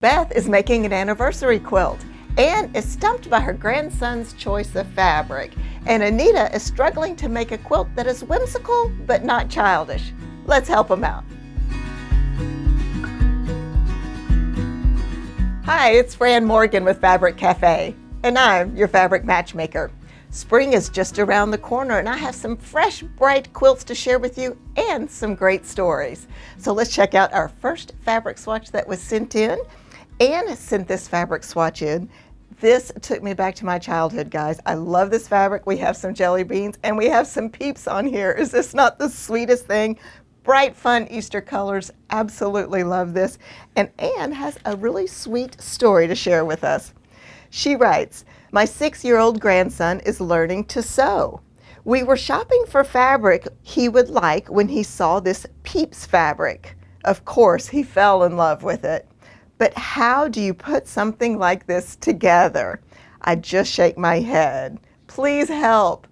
Beth is making an anniversary quilt. Anne is stumped by her grandson's choice of fabric. And Anita is struggling to make a quilt that is whimsical but not childish. Let's help them out. Hi, it's Fran Morgan with Fabric Cafe, and I'm your fabric matchmaker. Spring is just around the corner, and I have some fresh, bright quilts to share with you and some great stories. So let's check out our first fabric swatch that was sent in. Anne sent this fabric swatch in. This took me back to my childhood, guys. I love this fabric. We have some jelly beans and we have some Peeps on here. Is this not the sweetest thing? Bright, fun Easter colors. Absolutely love this. And Anne has a really sweet story to share with us. She writes, "My 6-year-old grandson is learning to sew. We were shopping for fabric he would like when he saw this Peeps fabric. Of course, he fell in love with it. But how do you put something like this together? I just shake my head. Please help."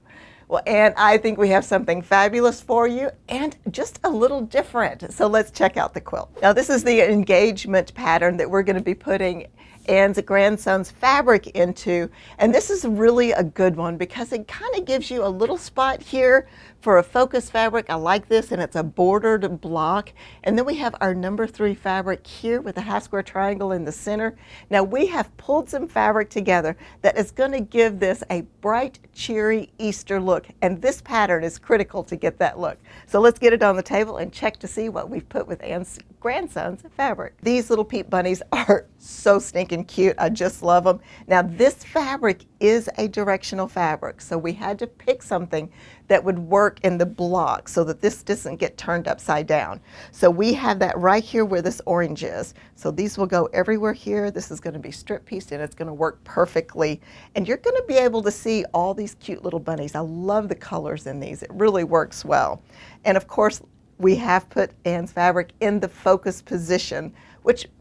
Well, Anne, I think we have something fabulous for you and just a little different. So let's check out the quilt. Now, this is the engagement pattern that we're going to be putting Anne's grandson's fabric into, and this is really a good one because it kind of gives you a little spot here for a focus fabric. I like this, and it's a bordered block. And then we have our number 3 fabric here with a half square triangle in the center. Now we have pulled some fabric together that is going to give this a bright, cheery Easter look, and this pattern is critical to get that look. So let's get it on the table and check to see what we've put with Anne's grandson's fabric. These little Peep bunnies are so stinking cute. I just love them. Now this fabric is a directional fabric, so we had to pick something that would work in the block so that this doesn't get turned upside down. So we have that right here where this orange is. So these will go everywhere here. This is going to be strip pieced and it's going to work perfectly. And you're going to be able to see all these cute little bunnies. I love the colors in these. It really works well. And of course, we have put Anne's fabric in the focus position,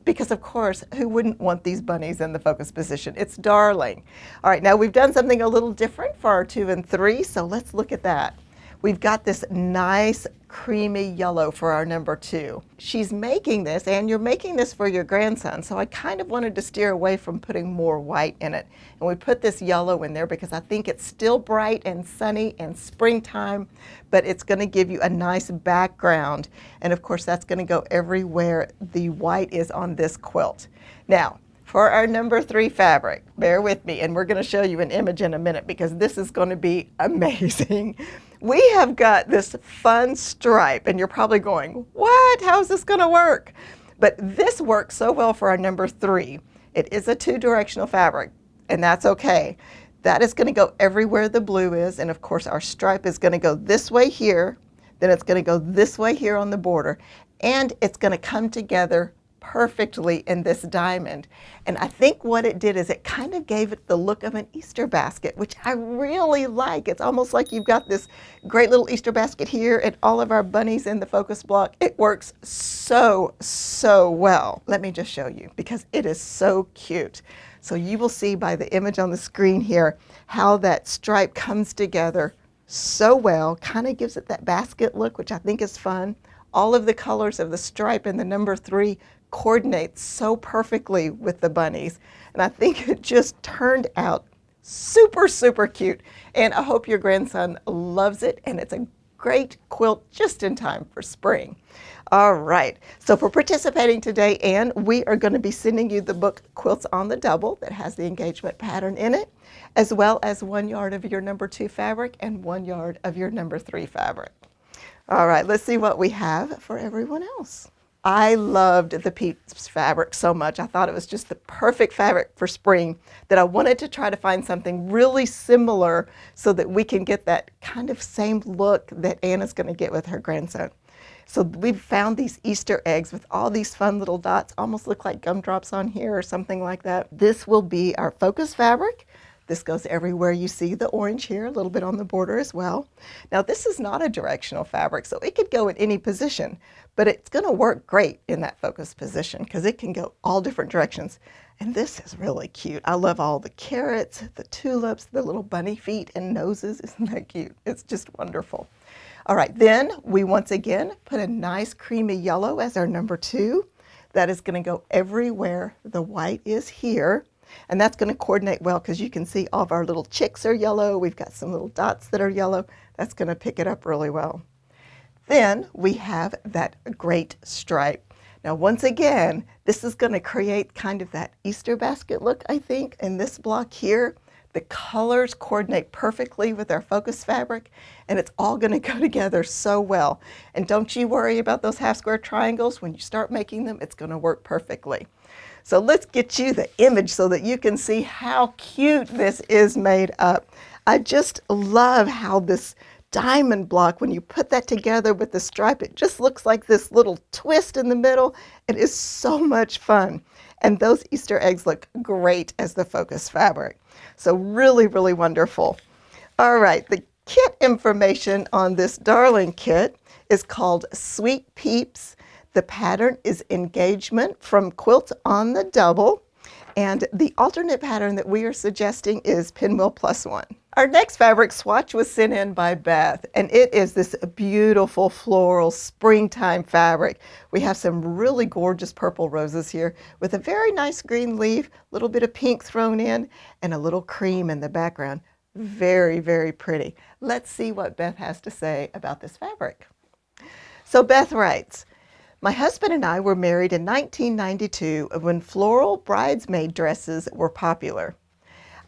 because of course, who wouldn't want these bunnies in the focus position? It's darling. All right, now we've done something a little different for our 2 and 3, so let's look at that. We've got this nice creamy yellow for our number 2. She's making this, and you're making this for your grandson, so I kind of wanted to steer away from putting more white in it. And we put this yellow in there because I think it's still bright and sunny and springtime, but it's going to give you a nice background. And of course, that's going to go everywhere the white is on this quilt. Now, for our number 3 fabric, bear with me, and we're going to show you an image in a minute because this is going to be amazing. We have got this fun stripe, and you're probably going, what? How is this going to work? But this works so well for our number 3. It is a 2-directional fabric, and that's okay. That is going to go everywhere the blue is, and of course our stripe is going to go this way here, then it's going to go this way here on the border, and it's going to come together perfectly in this diamond. And I think what it did is it kind of gave it the look of an Easter basket, which I really like. It's almost like you've got this great little Easter basket here and all of our bunnies in the focus block. It works so well. Let me just show you because it is so cute. So you will see by the image on the screen here how that stripe comes together so well, kind of gives it that basket look, which I think is fun. All of the colors of the stripe in the number 3 coordinates so perfectly with the bunnies, and I think it just turned out super cute, and I hope your grandson loves it, and it's a great quilt just in time for spring. All right, so for participating today, Anne, we are going to be sending you the book Quilts on the Double that has the engagement pattern in it, as well as 1 yard of your number 2 fabric and 1 yard of your number 3 fabric. All right, let's see what we have for everyone else. I loved the Peeps fabric so much. I thought it was just the perfect fabric for spring that I wanted to try to find something really similar so that we can get that kind of same look that Anna's going to get with her grandson. So we've found these Easter eggs with all these fun little dots, almost look like gumdrops on here or something like that. This will be our focus fabric. This goes everywhere you see the orange here, a little bit on the border as well. Now this is not a directional fabric, so it could go in any position, but it's going to work great in that focus position because it can go all different directions. And this is really cute. I love all the carrots, the tulips, the little bunny feet and noses. Isn't that cute? It's just wonderful. All right, then we once again put a nice creamy yellow as our number 2. That is going to go everywhere the white is here. And that's going to coordinate well because you can see all of our little chicks are yellow. We've got some little dots that are yellow. That's going to pick it up really well. Then we have that great stripe. Now, once again, this is going to create kind of that Easter basket look, I think, in this block here. The colors coordinate perfectly with our focus fabric, and it's all going to go together so well. And don't you worry about those half square triangles. When you start making them, it's going to work perfectly. So let's get you the image so that you can see how cute this is made up. I just love how this diamond block, when you put that together with the stripe, it just looks like this little twist in the middle. It is so much fun. And those Easter eggs look great as the focus fabric. So really, really wonderful. All right, the kit information on this darling kit is called Sweet Peeps. The pattern is Engagement from Quilt on the Double. And the alternate pattern that we are suggesting is Pinwheel +1. Our next fabric swatch was sent in by Beth, and it is this beautiful floral springtime fabric. We have some really gorgeous purple roses here with a very nice green leaf, a little bit of pink thrown in, and a little cream in the background. Very, very pretty. Let's see what Beth has to say about this fabric. So Beth writes, "My husband and I were married in 1992 when floral bridesmaid dresses were popular.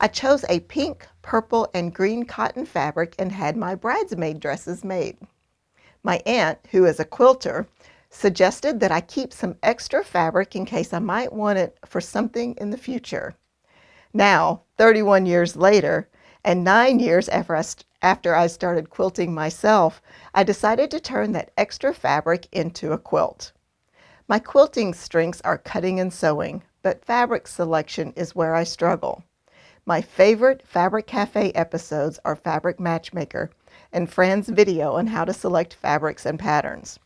I chose a pink, purple, and green cotton fabric and had my bridesmaid dresses made. My aunt, who is a quilter, suggested that I keep some extra fabric in case I might want it for something in the future. Now, 31 years later, and 9 years after I started quilting myself, I decided to turn that extra fabric into a quilt. My quilting strengths are cutting and sewing, but fabric selection is where I struggle. My favorite Fabric Cafe episodes are Fabric Matchmaker and Fran's video on how to select fabrics and patterns.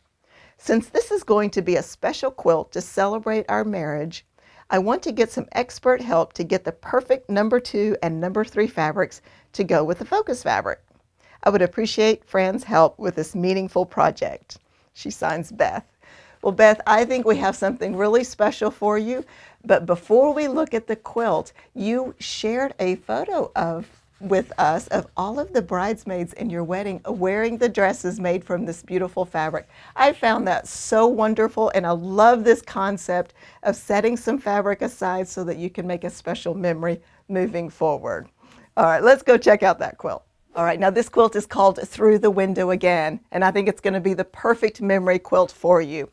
Since this is going to be a special quilt to celebrate our marriage, I want to get some expert help to get the perfect number 2 and number 3 fabrics to go with the focus fabric. I would appreciate Fran's help with this meaningful project." She signs Beth. Well, Beth, I think we have something really special for you. But before we look at the quilt, you shared a photo with us of all of the bridesmaids in your wedding wearing the dresses made from this beautiful fabric. I found that so wonderful, and I love this concept of setting some fabric aside so that you can make a special memory moving forward. All right, let's go check out that quilt. All right, now this quilt is called Through the Window Again, and I think it's going to be the perfect memory quilt for you.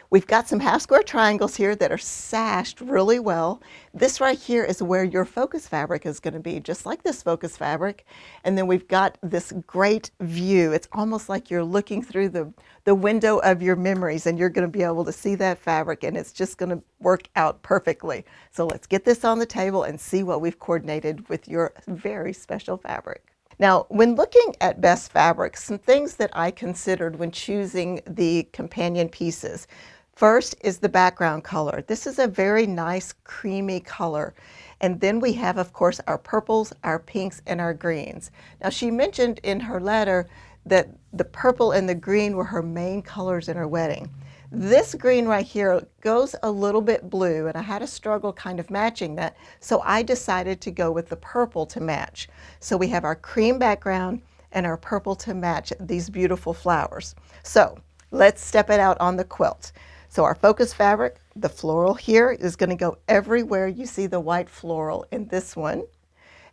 We've got some half square triangles here that are sashed really well. This right here is where your focus fabric is going to be, just like this focus fabric. And then we've got this great view. It's almost like you're looking through the window of your memories, and you're going to be able to see that fabric, and it's just going to work out perfectly. So let's get this on the table and see what we've coordinated with your very special fabric. Now, when looking at Beth's fabrics, some things that I considered when choosing the companion pieces. First is the background color. This is a very nice creamy color. And then we have, of course, our purples, our pinks, and our greens. Now, she mentioned in her letter that the purple and the green were her main colors in her wedding. This green right here goes a little bit blue, and I had a struggle kind of matching that, so I decided to go with the purple to match. So we have our cream background and our purple to match these beautiful flowers. So let's step it out on the quilt. So our focus fabric, the floral here, is going to go everywhere you see the white floral in this one.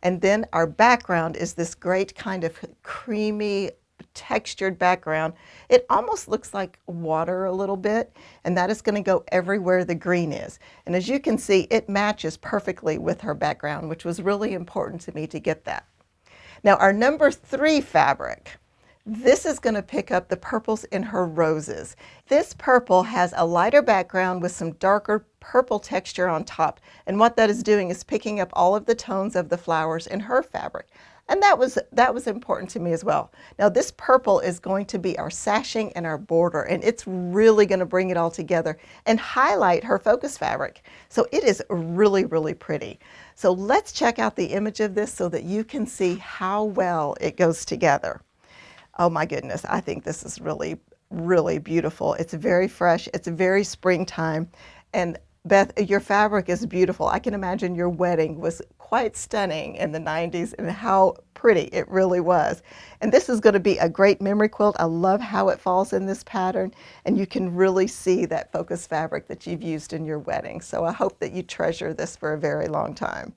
And then our background is this great kind of creamy, textured background. It almost looks like water a little bit, and that is going to go everywhere the green is. And as you can see, it matches perfectly with her background, which was really important to me to get that. Now our number 3 fabric. This is going to pick up the purples in her roses. This purple has a lighter background with some darker purple texture on top. And what that is doing is picking up all of the tones of the flowers in her fabric. And that was important to me as well. Now this purple is going to be our sashing and our border, and it's really going to bring it all together and highlight her focus fabric. So it is really, really pretty. So let's check out the image of this so that you can see how well it goes together. Oh my goodness, I think this is really, really beautiful. It's very fresh, it's very springtime, And Beth, your fabric is beautiful. I can imagine your wedding was quite stunning in the 90s and how pretty it really was. And this is going to be a great memory quilt. I love how it falls in this pattern, and you can really see that focus fabric that you've used in your wedding. So I hope that you treasure this for a very long time.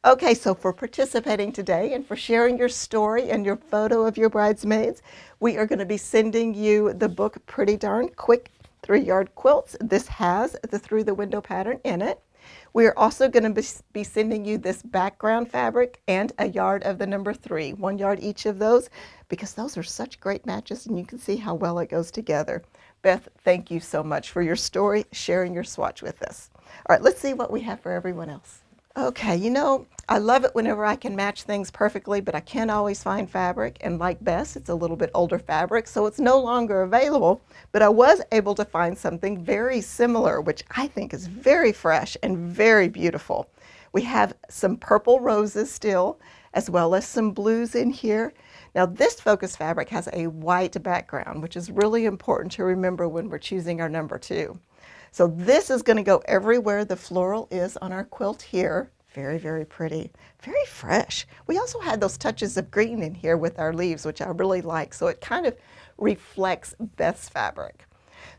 Okay, so for participating today and for sharing your story and your photo of your bridesmaids, we are going to be sending you the book Pretty Darn Quick 3-Yard Quilts. This has the through the window pattern in it. We are also going to be sending you this background fabric and a yard of the number 3, 1 yard each of those, because those are such great matches and you can see how well it goes together. Beth, thank you so much for your story, sharing your swatch with us. All right, let's see what we have for everyone else. Okay, you know, I love it whenever I can match things perfectly, but I can't always find fabric. And like Beth, it's a little bit older fabric, so it's no longer available. But I was able to find something very similar, which I think is very fresh and very beautiful. We have some purple roses still, as well as some blues in here. Now this focus fabric has a white background, which is really important to remember when we're choosing our number 2. So this is going to go everywhere the floral is on our quilt here. Very, very pretty, very fresh. We also had those touches of green in here with our leaves, which I really like. So it kind of reflects Beth's fabric.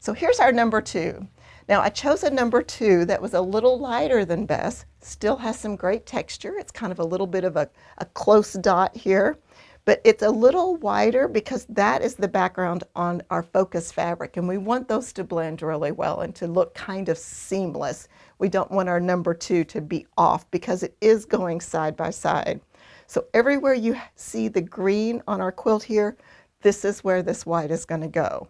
So here's our number 2. Now I chose a number 2 that was a little lighter than Beth's, still has some great texture. It's kind of a little bit of a close dot here. But it's a little wider because that is the background on our focus fabric, and we want those to blend really well and to look kind of seamless. We don't want our number 2 to be off because it is going side by side. So everywhere you see the green on our quilt here, this is where this white is going to go.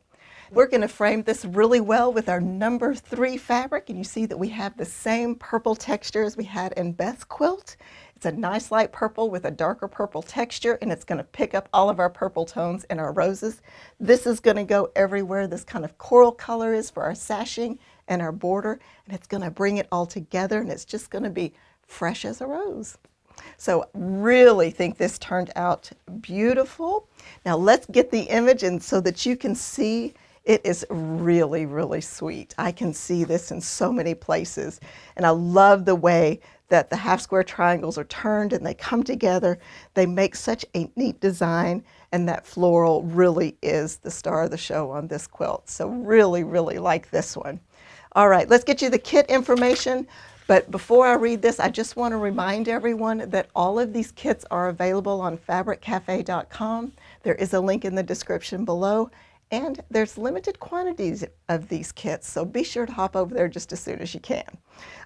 We're going to frame this really well with our number 3 fabric, and you see that we have the same purple texture as we had in Beth's quilt. It's a nice light purple with a darker purple texture, and it's going to pick up all of our purple tones in our roses. This is going to go everywhere this kind of coral color is for our sashing and our border, and it's going to bring it all together, and it's just going to be fresh as a rose. So really think this turned out beautiful. Now let's get the image and so that you can see it is really, really sweet. I can see this in so many places, and I love the way that the half square triangles are turned and they come together. They make such a neat design, and that floral really is the star of the show on this quilt. So really, really like this one. All right, let's get you the kit information. But before I read this, I just want to remind everyone that all of these kits are available on fabriccafe.com. There is a link in the description below. And there's limited quantities of these kits, so be sure to hop over there just as soon as you can.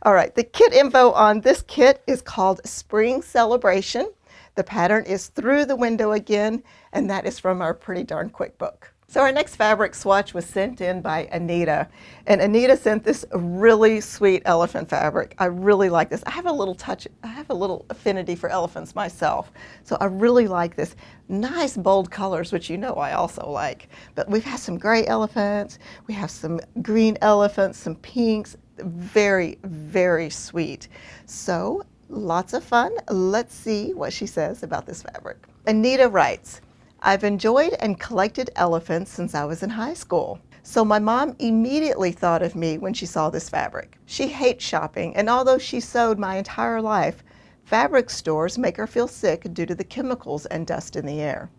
All right, the kit info on this kit is called Spring Celebration. The pattern is Through the Window Again, and that is from our Pretty Darn Quick book. So our next fabric swatch was sent in by Anita, and Anita sent this really sweet elephant fabric. I really like this. I have a little affinity for elephants myself, so I really like this. Nice bold colors, which you know I also like. But we've had some gray elephants, we have some green elephants, some pinks, very, very sweet. So lots of fun. Let's see what she says about this fabric. Anita writes, I've enjoyed and collected elephants since I was in high school. So my mom immediately thought of me when she saw this fabric. She hates shopping, and although she sewed my entire life, fabric stores make her feel sick due to the chemicals and dust in the air.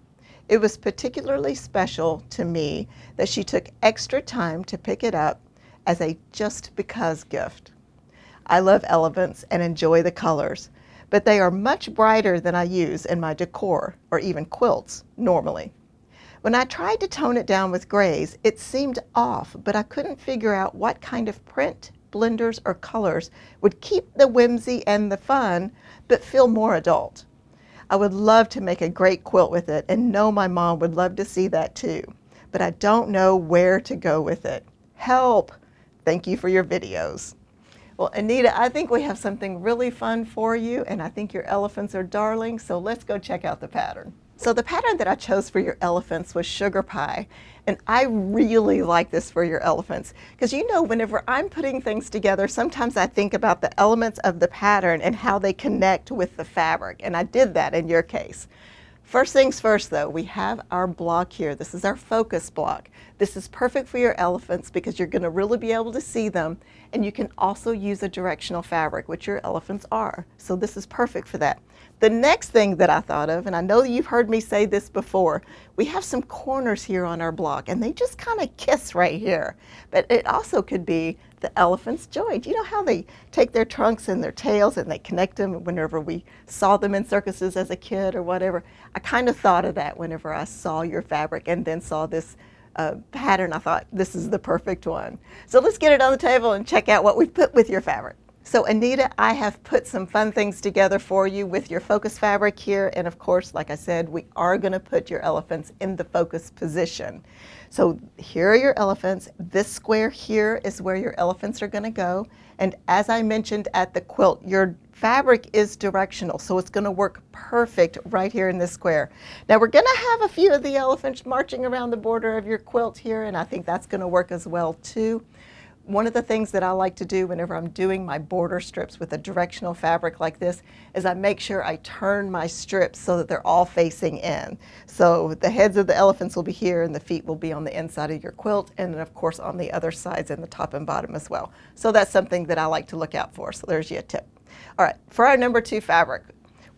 It was particularly special to me that she took extra time to pick it up as a just because gift. I love elephants and enjoy the colors, but they are much brighter than I use in my decor or even quilts normally. When I tried to tone it down with grays, it seemed off, but I couldn't figure out what kind of print, blenders, or colors would keep the whimsy and the fun, but feel more adult. I would love to make a great quilt with it and know my mom would love to see that too, but I don't know where to go with it. Help! Thank you for your videos. Well, Anita, I think we have something really fun for you, and I think your elephants are darling, so let's go check out the pattern. So the pattern that I chose for your elephants was Sugar Pie, and I really like this for your elephants, because you know, whenever I'm putting things together, sometimes I think about the elements of the pattern and how they connect with the fabric, and I did that in your case. First things first though, we have our block here. This is our focus block. This is perfect for your elephants because you're going to really be able to see them, and you can also use a directional fabric, which your elephants are. So this is perfect for that. The next thing that I thought of, and I know you've heard me say this before, we have some corners here on our block and they just kind of kiss right here. But it also could be the elephant's joint. You know how they take their trunks and their tails and they connect them whenever we saw them in circuses as a kid or whatever? I kind of thought of that whenever I saw your fabric and then saw this pattern. I thought this is the perfect one. So let's get it on the table and check out what we've put with your fabric. So Anita, I have put some fun things together for you with your focus fabric here. And of course, like I said, we are going to put your elephants in the focus position. So here are your elephants. This square here is where your elephants are going to go. And as I mentioned at the quilt, your fabric is directional, so it's going to work perfect right here in this square. Now we're going to have a few of the elephants marching around the border of your quilt here, and I think that's going to work as well too. One of the things that I like to do whenever I'm doing my border strips with a directional fabric like this is I make sure I turn my strips so that they're all facing in. So the heads of the elephants will be here and the feet will be on the inside of your quilt, and then of course on the other sides and the top and bottom as well. So that's something that I like to look out for. So there's your tip. All right, for our number 2 fabric,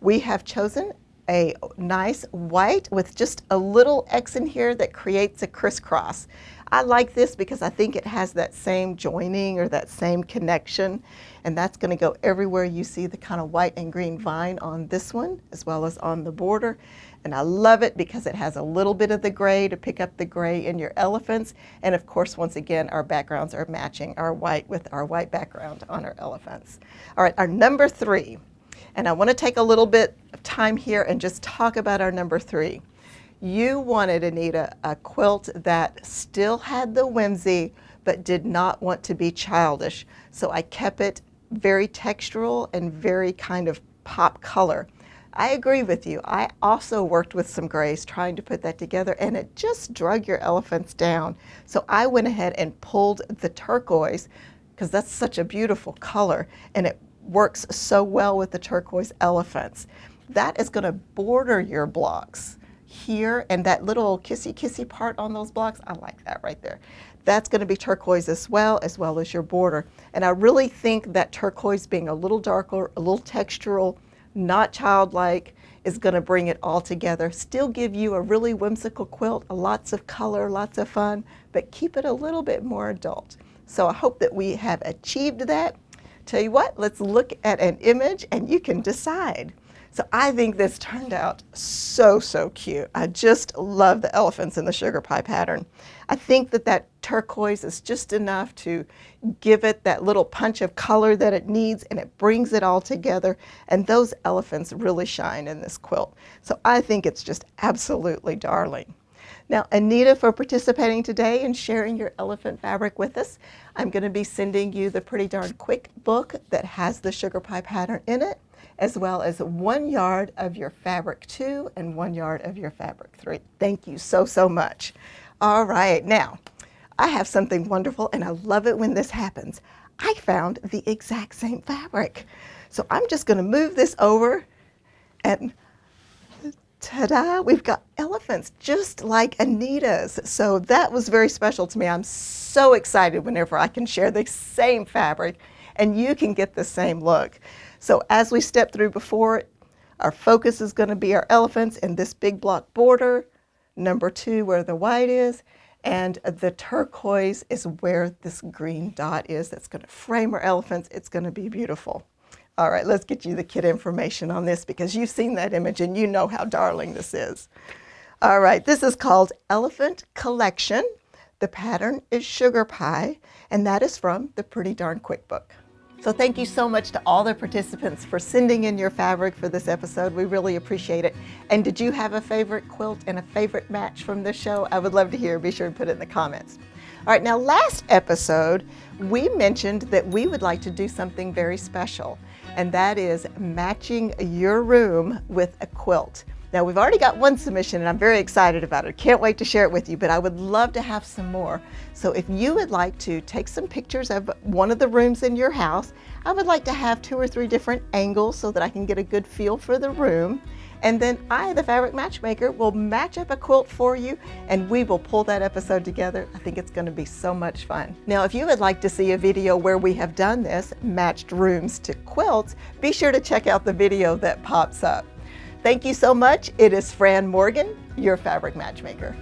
we have chosen a nice white with just a little X in here that creates a crisscross. I like this because I think it has that same joining or that same connection, and that's going to go everywhere you see the kind of white and green vine on this one as well as on the border. And I love it because it has a little bit of the gray to pick up the gray in your elephants, and of course once again our backgrounds are matching our white with our white background on our elephants. All right, our number 3, and I want to take a little bit of time here and just talk about our number 3. You wanted, Anita, a quilt that still had the whimsy but did not want to be childish. So I kept it very textural and very kind of pop color. I agree with you. I also worked with some grays trying to put that together, and it just drug your elephants down. So I went ahead and pulled the turquoise because that's such a beautiful color and it works so well with the turquoise elephants. That is going to border your blocks here, and that little kissy part on those blocks, I like that right there. That's going to be turquoise as well as your border. And I really think that turquoise being a little darker, a little textural, not childlike, is going to bring it all together. Still give you a really whimsical quilt, lots of color, lots of fun, but keep it a little bit more adult. So I hope that we have achieved that. Tell you what, let's look at an image and you can decide. So I think this turned out so cute. I just love the elephants in the sugar pie pattern. I think that turquoise is just enough to give it that little punch of color that it needs, and it brings it all together, and those elephants really shine in this quilt. So I think it's just absolutely darling. Now, Anita, for participating today and sharing your elephant fabric with us, I'm going to be sending you the Pretty Darn Quick book that has the sugar pie pattern in it, as well as 1 yard of your fabric 2 and 1 yard of your fabric 3. Thank you so much. All right, now I have something wonderful, and I love it when this happens. I found the exact same fabric. So I'm just going to move this over, and ta-da, we've got elephants just like Anita's. So that was very special to me. I'm so excited whenever I can share the same fabric and you can get the same look. So as we stepped through before, our focus is going to be our elephants in this big block border, number 2 where the white is, and the turquoise is where this green dot is that's going to frame our elephants. It's going to be beautiful. All right, let's get you the kit information on this because you've seen that image and you know how darling this is. All right, this is called Elephant Collection. The pattern is Sugar Pie, and that is from the Pretty Darn Quick book. So thank you so much to all the participants for sending in your fabric for this episode. We really appreciate it. And did you have a favorite quilt and a favorite match from this show? I would love to hear. Be sure to put it in the comments. All right, now last episode, we mentioned that we would like to do something very special, and that is matching your room with a quilt. Now we've already got one submission and I'm very excited about it. Can't wait to share it with you, but I would love to have some more. So if you would like to take some pictures of one of the rooms in your house, I would like to have 2 or 3 different angles so that I can get a good feel for the room. And then I, the fabric matchmaker, will match up a quilt for you and we will pull that episode together. I think it's going to be so much fun. Now, if you would like to see a video where we have done this, matched rooms to quilts, be sure to check out the video that pops up. Thank you so much. It is Fran Morgan, your fabric matchmaker.